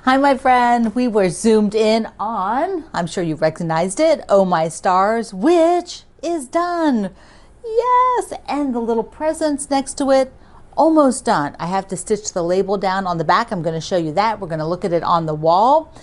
Hi, my friend. We were zoomed in on, I'm sure you recognized it, Oh My Stars, which is done. Yes, and the little presents next to it, almost done. I have to stitch the label down on the back. I'm going to show you that. We're going to look at it on the wall.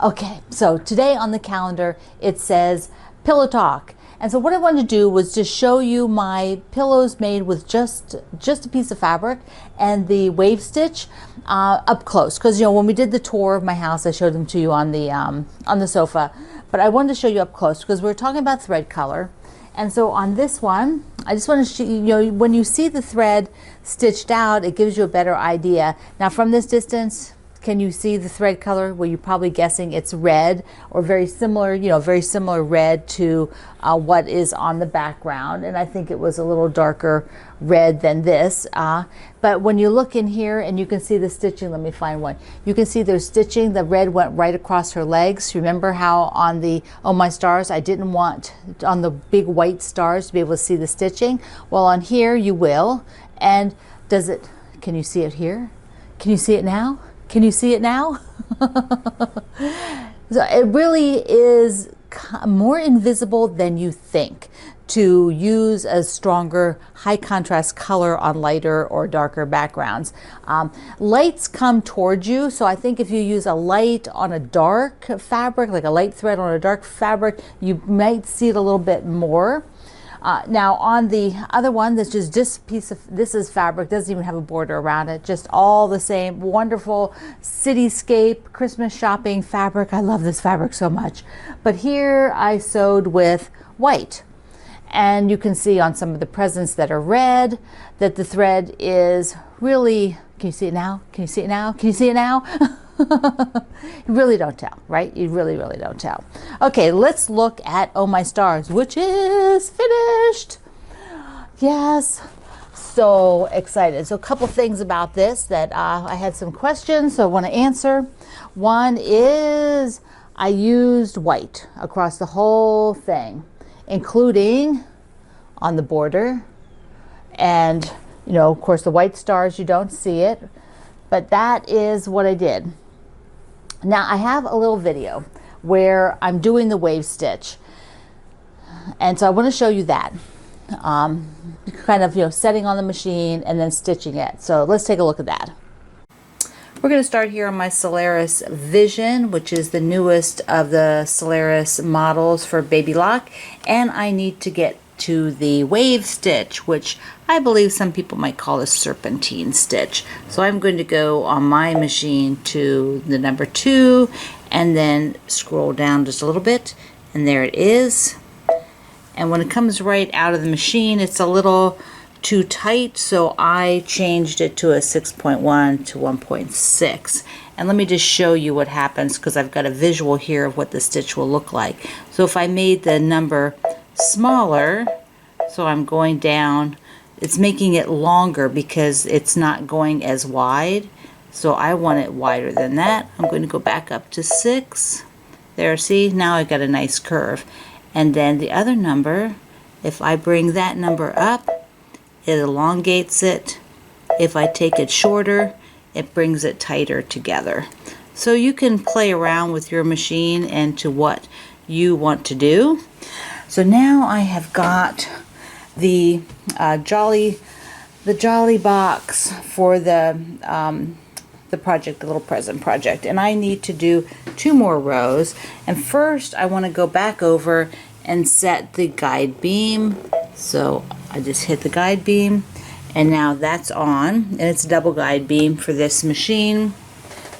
Okay, so today on the calendar, it says Pillow Talk. And so what I wanted to do was just show you my pillows made with just a piece of fabric and the wave stitch up close. Because, you know, when we did the tour of my house, I showed them to you on the sofa. But I wanted to show you up close because we're talking about thread color. And so on this one, I just want to show you, you know, when you see the thread stitched out, it gives you a better idea. Now from this distance, can you see the thread color? Well, you're probably guessing it's red or very similar, you know, very similar red to what is on the background. And I think it was a little darker red than this. But when you look in here and you can see the stitching, let me find one. You can see there's stitching. The red went right across her legs. Remember how on the Oh My Stars, I didn't want on the big white stars to be able to see the stitching? Well, on here you will. And does it, can you see it here? Can you see it now? Can you see it now? So it really is more invisible than you think to use a stronger high contrast color on lighter or darker backgrounds. Lights come towards you, so I think if you use a light on a dark fabric, like a light thread on a dark fabric, you might see it a little bit more. Now on the other one, that's just this piece of, this is fabric, doesn't even have a border around it, just all the same wonderful cityscape Christmas shopping fabric. I love this fabric so much. But here I sewed with white, and you can see on some of the presents that are red that the thread is really, can you see it now? Can you see it now? Can you see it now? You really don't tell, right? You really don't tell. Okay, let's look at Oh My Stars, which is finished. Yes, so excited. So a couple things about this that I had some questions, so I want to answer. One is I used white across the whole thing, including on the border. And, you know, of course, the white stars, you don't see it, but that is what I did. Now I have a little video where I'm doing the wave stitch, and so I want to show you that kind of, you know, setting on the machine and then stitching it. So let's take a look at that. We're going to start here on my Solaris Vision, which is the newest of the Solaris models for Baby Lock, and I need to get to the wave stitch, which I believe some people might call a serpentine stitch. So I'm going to go on my machine to the number 2 and then scroll down just a little bit, and there it is. And when it comes right out of the machine, it's a little too tight, so I changed it to a 6.1 to 1.6. And let me just show you what happens, because I've got a visual here of what the stitch will look like. So if I made the number smaller, so I'm going down, it's making it longer because it's not going as wide, so I want it wider than that. I'm going to go back up to 6. There, see, now I got a nice curve. And then the other number, if I bring that number up, it elongates it. If I take it shorter, it brings it tighter together. So you can play around with your machine and to what you want to do. So now I have got the Jolly box for the project, the little present project, and I need to do 2 more rows. And first I want to go back over and set the guide beam. So I just hit the guide beam, and now that's on, and it's a double guide beam for this machine.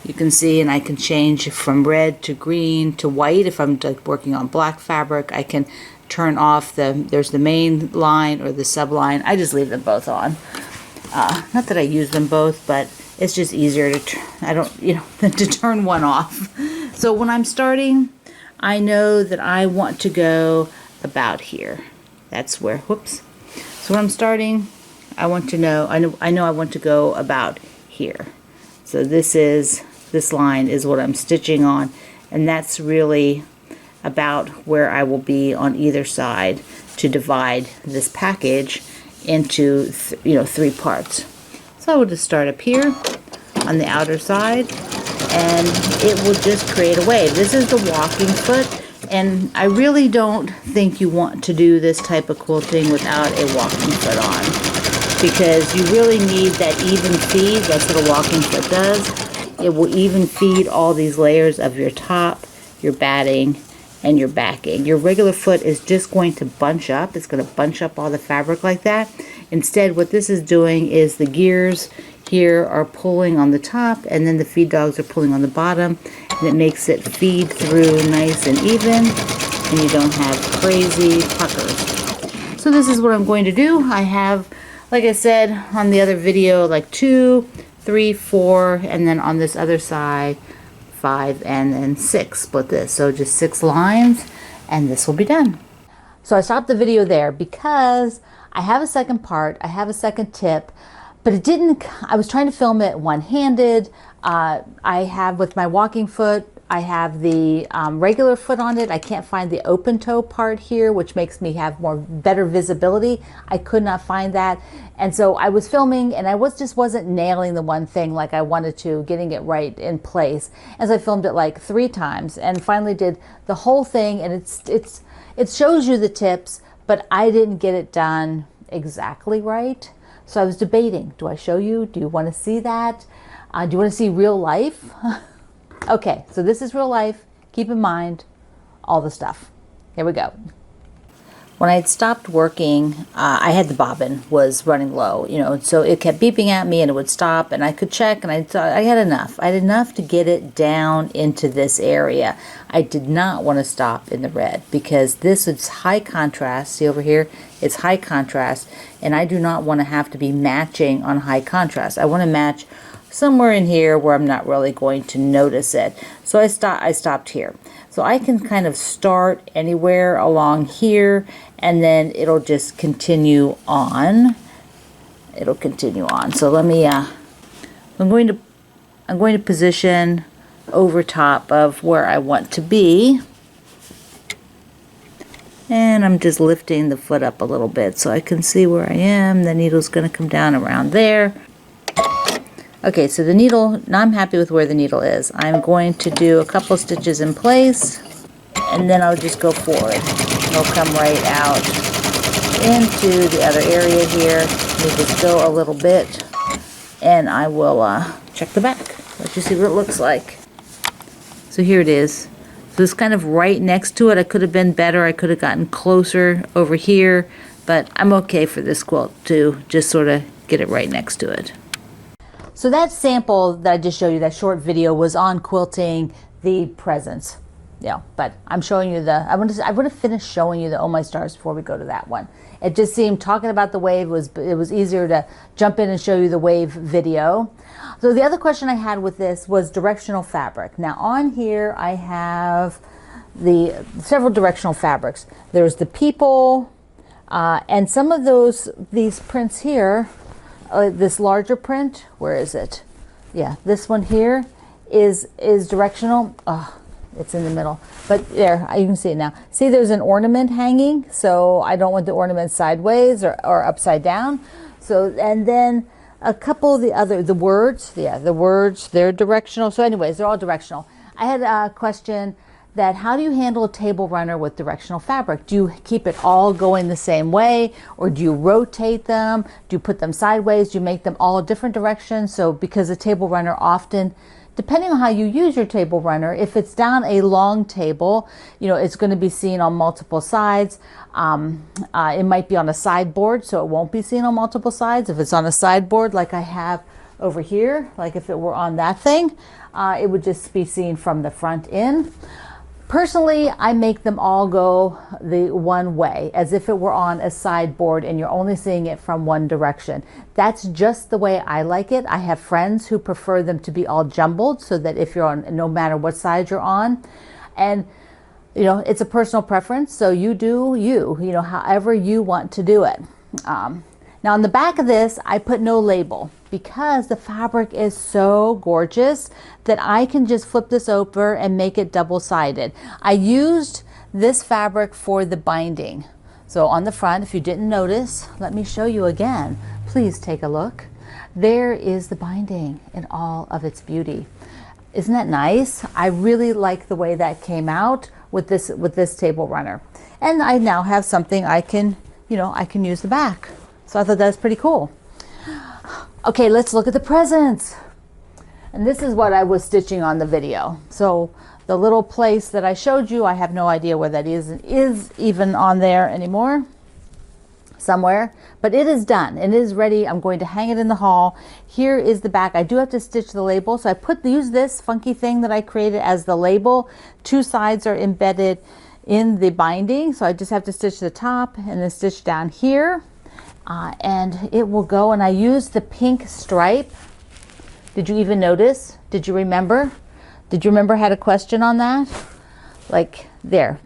You can see, and I can change from red to green to white. If I'm working on black fabric, I can turn off there's the main line or the sub line. I just leave them both on. Not that I use them both, but it's just easier to, I don't, you know, than to turn one off. So when I'm starting, I know that I want to go about here. That's where, whoops. So when I'm starting, I want to know, I know I want to go about here. So this line is what I'm stitching on, and that's really about where I will be on either side to divide this package into 3 parts. So I will just start up here on the outer side, and it will just create a wave. This is the walking foot, and I really don't think you want to do this type of quilting without a walking foot on, because you really need that even feed. That's what a walking foot does. It will even feed all these layers of your top, your batting, and your backing. Your regular foot is just going to bunch up. It's going to bunch up all the fabric like that. Instead, what this is doing is the gears here are pulling on the top, and then the feed dogs are pulling on the bottom, and it makes it feed through nice and even, and you don't have crazy puckers. So this is what I'm going to do. I have, like I said on the other video, like 2, 3, 4, and then on this other side 5 and then 6. Split this, so just 6 lines, and this will be done. So I stopped the video there because I have a second part, I have a second tip, but it didn't, I was trying to film it one-handed. I have, with my walking foot, I have the regular foot on it. I can't find the open toe part here, which makes me have better visibility. I could not find that. And so I was filming, and I just wasn't nailing the one thing like I wanted to, getting it right in place. As I filmed it like 3 times and finally did the whole thing, and it shows you the tips, but I didn't get it done exactly right. So I was debating, do I show you? Do you want to see that? Do you want to see real life? Okay, so this is real life. Keep in mind all the stuff. Here we go. When I had stopped working, I had the bobbin was running low, you know, so it kept beeping at me and it would stop, and I could check, and I thought I had enough. I had enough to get it down into this area. I did not want to stop in the red because this is high contrast. See over here? It's high contrast, and I do not want to have to be matching on high contrast. I want to match somewhere in here where I'm not really going to notice it. So I stopped here. So I can kind of start anywhere along here, and then it'll just continue on. It'll continue on. So let me I'm going to position over top of where I want to be. And I'm just lifting the foot up a little bit so I can see where I am. The needle's going to come down around there. Okay, so the needle, now I'm happy with where the needle is. I'm going to do a couple stitches in place, and then I'll just go forward. It'll come right out into the other area here. Let me just go a little bit, and I will check the back. Let you see what it looks like. So here it is. So it's kind of right next to it. I could have been better. I could have gotten closer over here, but I'm okay for this quilt to just sort of get it right next to it. So that sample that I just showed you, that short video, was on quilting the presents. Yeah, but I'm showing you I want to finish showing you the Oh My Stars before we go to that one. It just seemed, talking about the wave it was easier to jump in and show you the wave video. So the other question I had with this was directional fabric. Now on here I have the several directional fabrics. There's the people, and some of these prints here. This larger print, where is it? Yeah, this one here is directional. Oh, it's in the middle, but there, you can see it now. See, there's an ornament hanging, so I don't want the ornament sideways or upside down. So, and then a couple of the words, yeah, the words, they're directional. So anyways, they're all directional. I had a question that, how do you handle a table runner with directional fabric? Do you keep it all going the same way, or do you rotate them? Do you put them sideways? Do you make them all different directions? So because a table runner often, depending on how you use your table runner, if it's down a long table, you know, it's going to be seen on multiple sides. It might be on a sideboard, so it won't be seen on multiple sides. If it's on a sideboard like I have over here, like if it were on that thing, it would just be seen from the front in. Personally, I make them all go the one way, as if it were on a sideboard and you're only seeing it from one direction. That's just the way I like it. I have friends who prefer them to be all jumbled, so that if you're on, no matter what side you're on, and you know, it's a personal preference, so you do you know, however you want to do it. Now on the back of this, I put no label because the fabric is so gorgeous that I can just flip this over and make it double-sided. I used this fabric for the binding. So on the front, if you didn't notice, let me show you again. Please take a look. There is the binding in all of its beauty. Isn't that nice? I really like the way that came out with this table runner. And I now have something I can, I can use the back. So I thought that was pretty cool. Okay, let's look at the presents. And this is what I was stitching on the video. So the little place that I showed you, I have no idea where that is even on there anymore. Somewhere, but it is done and it is ready. I'm going to hang it in the hall. Here is the back. I do have to stitch the label, so I use this funky thing that I created as the label. Two sides are embedded in the binding, so I just have to stitch the top and then stitch down here, and it will go. And I used the pink stripe. Did you even notice? Did you remember? Did you remember I had a question on that? Like there,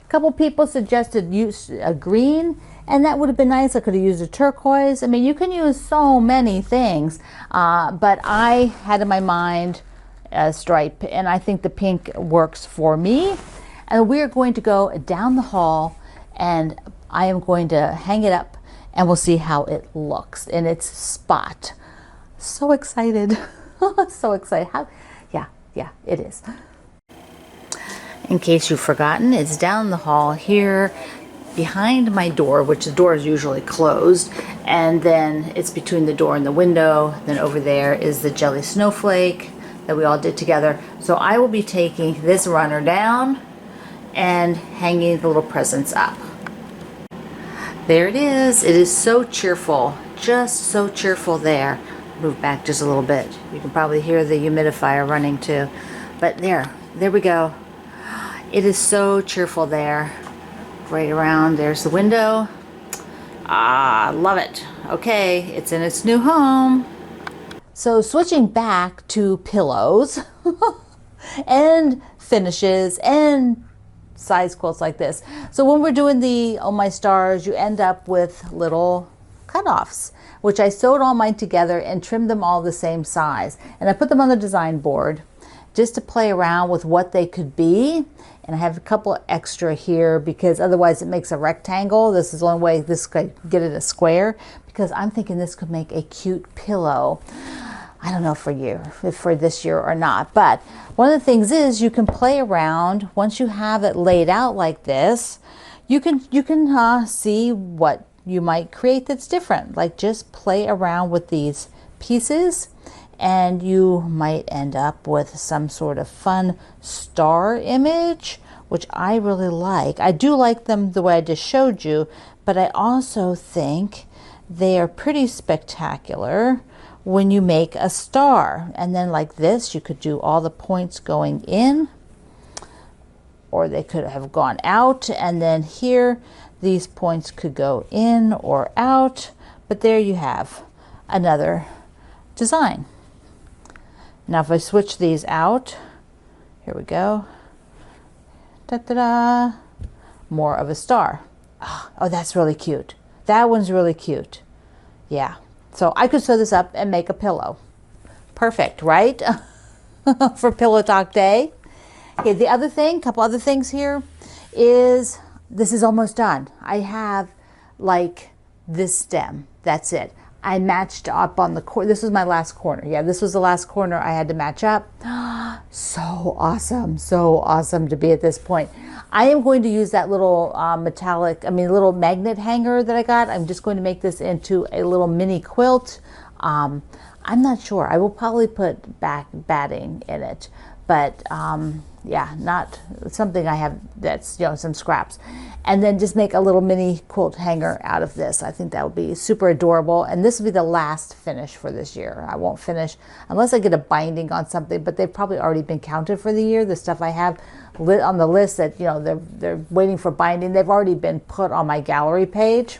a couple people suggested use a green. And that would have been nice. I could have used a turquoise. I mean, you can use so many things, but I had in my mind a stripe, and I think the pink works for me. And we're going to go down the hall, and I am going to hang it up, and we'll see how it looks in its spot. So excited. So excited. Yeah, it is. In case you've forgotten, it's down the hall here, behind my door, which the door is usually closed, and then it's between the door and the window. Then over there is the jelly snowflake that we all did together. So I will be taking this runner down and hanging the little presents up. There it is. It is so cheerful, just so cheerful there. Move back just a little bit. You can probably hear the humidifier running too, but there we go. It is so cheerful there. Right around, there's the window. Love it. Okay, it's in its new home. So switching back to pillows and finishes and size quilts like this. So when we're doing the Oh My Stars, you end up with little cutoffs, which I sewed all mine together and trimmed them all the same size. And I put them on the design board just to play around with what they could be. And I have a couple extra here because otherwise it makes a rectangle. This is the only way this could get it a square, because I'm thinking this could make a cute pillow. I don't know if for this year or not, but one of the things is you can play around. Once you have it laid out like this, you can see what you might create that's different. Like just play around with these pieces, and you might end up with some sort of fun star image, which I really like. I do like them the way I just showed you, but I also think they are pretty spectacular when you make a star. And then like this, you could do all the points going in, or they could have gone out, and then here these points could go in or out. But there you have another design. Now if I switch these out, here we go. Da-da-da. More of a star. Oh, that's really cute. That one's really cute. Yeah. So I could sew this up and make a pillow. Perfect, right? For Pillow Talk Day. Okay, the other thing, couple other things here, is this is almost done. I have like this stem. That's it. I matched up on the corner. This was my last corner. Yeah, this was the last corner I had to match up. So awesome to be at this point. I am going to use that little little magnet hanger that I got. I'm just going to make this into a little mini quilt. I'm not sure. I will probably put back batting in it, but yeah, not something I have that's, some scraps. And then just make a little mini quilt hanger out of this. I think that would be super adorable. And this will be the last finish for this year. I won't finish unless I get a binding on something, but they've probably already been counted for the year. The stuff I have on the list that, they're waiting for binding, they've already been put on my gallery page.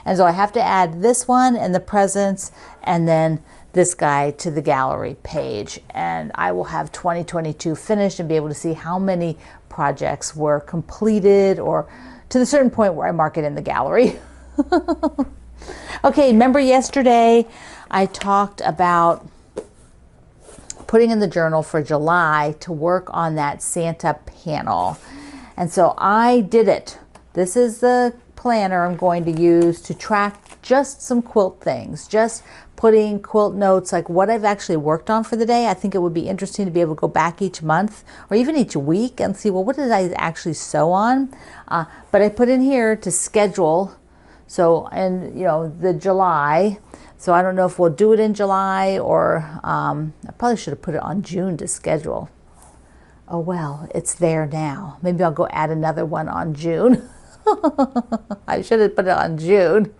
And so I have to add this one and the presents, and then this guy to the gallery page, and I will have 2022 finished and be able to see how many projects were completed, or to the certain point where I mark it in the gallery. Okay, remember yesterday I talked about putting in the journal for July to work on that Santa panel, and so I did it. This is the planner I'm going to use to track just some quilt things, just putting quilt notes, like what I've actually worked on for the day. I think it would be interesting to be able to go back each month or even each week and see, well, what did I actually sew on? But I put in here to schedule. So, and you know, the July. So I don't know if we'll do it in July or I probably should have put it on June to schedule. Oh well, it's there now. Maybe I'll go add another one on June. I should have put it on June.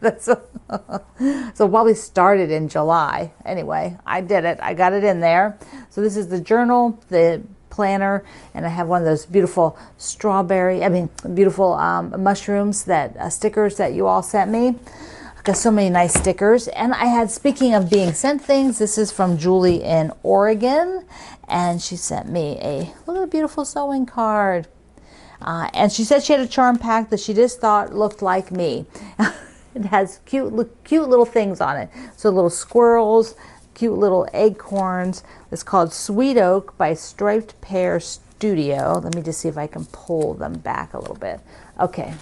So while we started in July. Anyway, I did it. I got it in there. So this is the journal, the planner, and I have one of those beautiful beautiful mushrooms, that stickers that you all sent me. I've got so many nice stickers. And I had, speaking of being sent things, this is from Julie in Oregon. And she sent me look at a beautiful sewing card. And she said she had a charm pack that she just thought looked like me. It has cute little things on it. So little squirrels, cute little acorns. It's called Sweet Oak by Striped Pear Studio. Let me just see if I can pull them back a little bit. Okay.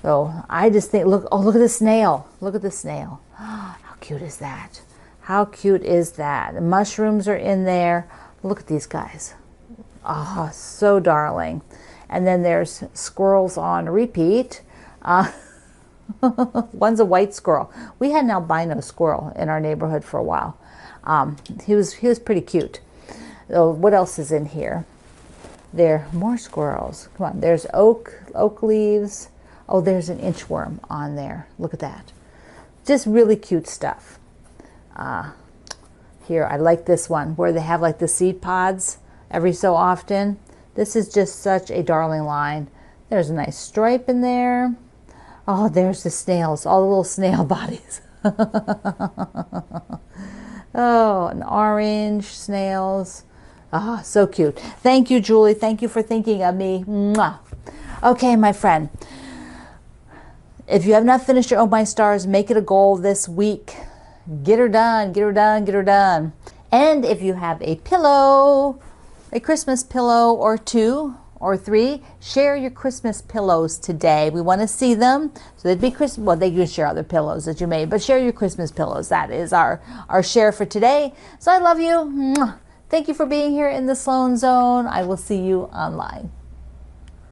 So I just think, look at the snail. Look at the snail. How cute is that? How cute is that? The mushrooms are in there. Look at these guys. Oh, so darling. And then there's squirrels on repeat. One's a white squirrel. We had an albino squirrel in our neighborhood for a while. He was pretty cute. So what else is in here? There are more squirrels. Come on, there's oak leaves. Oh, there's an inchworm on there. Look at that. Just really cute stuff. Here, I like this one where they have like the seed pods every so often. This is just such a darling line. There's a nice stripe in there. Oh, there's the snails, all the little snail bodies. Oh, an orange snails. Oh, so cute. Thank you, Julie. Thank you for thinking of me. Mwah. Okay, my friend. If you have not finished your Oh My Stars, make it a goal this week. Get her done, get her done, get her done. And if you have a pillow, a Christmas pillow or 2 or 3, share your Christmas pillows today. We want to see them. So they'd be Christmas, well, they can share other pillows that you made, but share your Christmas pillows. That is our share for today. So I love you. Thank you for being here in the Sloan Zone. I will see you online.